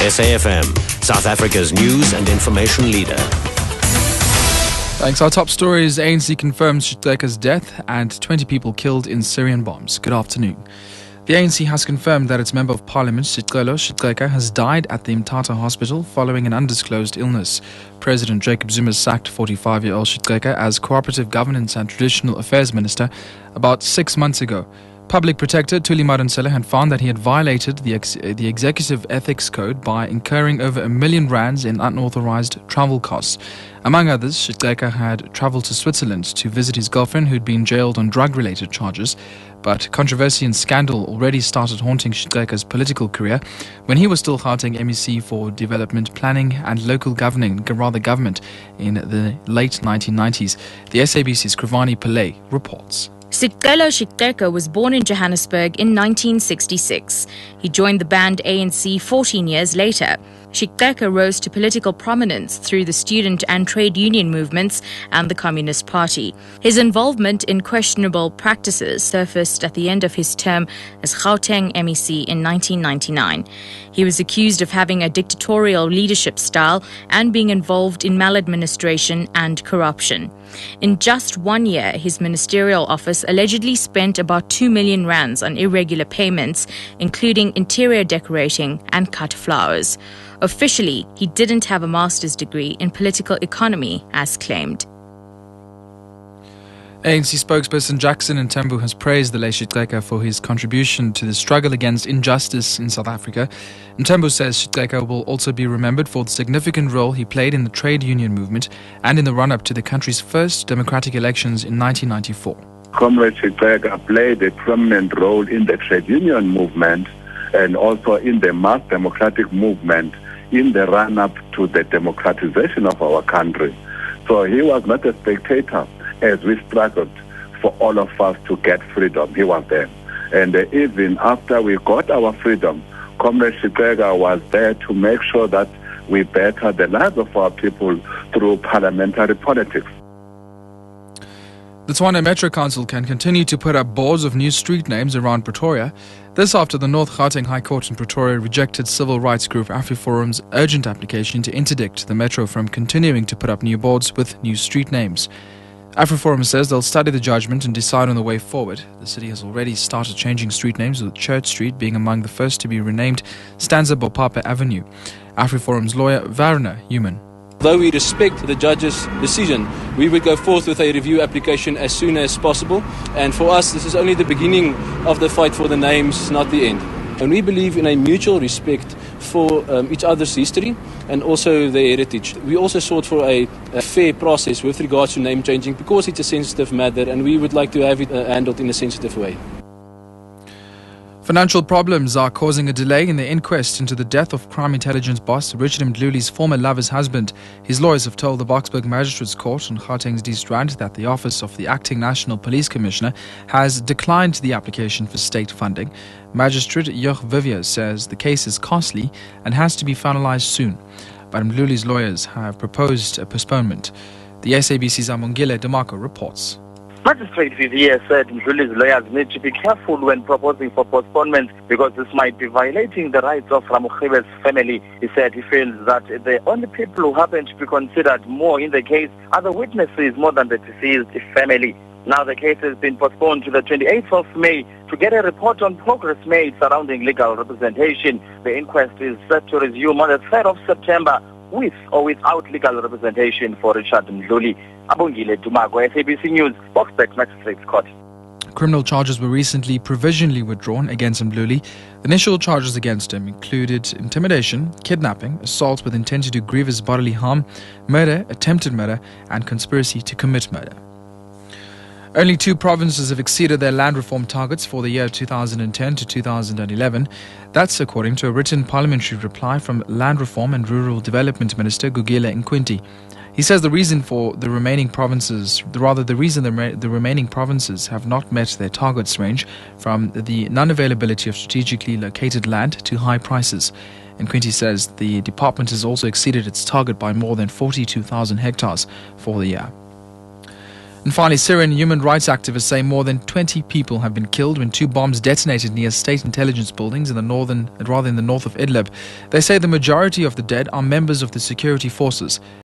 SAfm, South Africa's news and information leader. Thanks. Our top story is ANC confirms Shiteka's death and 20 people killed in Syrian bombs. Good afternoon. The ANC has confirmed that its Member of Parliament, Shiteka, has died at the Mthatha Hospital following an undisclosed illness. President Jacob Zuma sacked 45-year-old Shiteka as Cooperative Governance and Traditional Affairs Minister about 6 months ago. Public Protector Thuli Madonsela had found that he had violated the Executive Ethics Code by incurring over R1 million in unauthorized travel costs. Among others, Shiteka had traveled to Switzerland to visit his girlfriend who'd been jailed on drug-related charges. But controversy and scandal already started haunting Shiteka's political career when he was still Gauteng MEC for Development, Planning and Local Government in the late 1990s. The SABC's Krivani Pillay reports. Shiteka was born in Johannesburg in 1966. He joined the band ANC 14 years later. Shiteka rose to political prominence through the student and trade union movements and the Communist Party. His involvement in questionable practices surfaced at the end of his term as Gauteng MEC in 1999. He was accused of having a dictatorial leadership style and being involved in maladministration and corruption. In just 1 year, his ministerial office allegedly spent about R2 million on irregular payments, including interior decorating and cut flowers. Officially, he didn't have a master's degree in political economy, as claimed. ANC spokesperson Jackson Ntembu has praised the late Shiteka for his contribution to the struggle against injustice in South Africa. Ntembu says Shiteka will also be remembered for the significant role he played in the trade union movement and in the run-up to the country's first democratic elections in 1994. Comrade Shiteka played a prominent role in the trade union movement and also in the mass democratic movement in the run-up to the democratization of our country. So he was not a spectator as we struggled for all of us to get freedom. He was there. And even after we got our freedom, Comrade Shiteka was there to make sure that we better the lives of our people through parliamentary politics. The Tshwane Metro Council can continue to put up boards of new street names around Pretoria. This after the North Gauteng High Court in Pretoria rejected civil rights group AfriForum's urgent application to interdict the Metro from continuing to put up new boards with new street names. AfriForum says they'll study the judgment and decide on the way forward. The city has already started changing street names, with Church Street being among the first to be renamed Stanza Bopapa Avenue. AfriForum's lawyer Werner Human. Though we respect the judge's decision, we would go forth with a review application as soon as possible. And for us, this is only the beginning of the fight for the names, not the end. And we believe in a mutual respect for each other's history and also their heritage. We also sought for a fair process with regards to name changing because it's a sensitive matter and we would like to have it handled in a sensitive way. Financial problems are causing a delay in the inquest into the death of crime intelligence boss Richard Mdluli's former lover's husband. His lawyers have told the Boksburg Magistrates Court on Gauteng's D Strand that the office of the acting National Police Commissioner has declined the application for state funding. Magistrate Joch Vivier says the case is costly and has to be finalized soon. But Mdluli's lawyers have proposed a postponement. The SABC's Amongile Demarco reports. Magistrate Vivier said Mdluli's lawyers need to be careful when proposing for postponement because this might be violating the rights of Ramokhibe's family. He said he feels that the only people who happen to be considered more in the case are the witnesses more than the deceased family. Now the case has been postponed to the 28th of May to get a report on progress made surrounding legal representation. The inquest is set to resume on the 3rd of September with or without legal representation for Richard Mdluli. Abongile Dumago, SABC News, Boksburg Magistrates Court. Criminal charges were recently provisionally withdrawn against Mdluli. Initial charges against him included intimidation, kidnapping, assault with intent to do grievous bodily harm, murder, attempted murder, and conspiracy to commit murder. Only 2 provinces have exceeded their land reform targets for the year 2010 to 2011. That's according to a written parliamentary reply from Land Reform and Rural Development Minister Gugile Nkwinti. He says the reason the remaining provinces have not met their targets range from the non-availability of strategically located land to high prices. Nkwinti says the department has also exceeded its target by more than 42,000 hectares for the year. And finally, Syrian human rights activists say more than 20 people have been killed when 2 bombs detonated near state intelligence buildings in the north of Idlib. They say the majority of the dead are members of the security forces.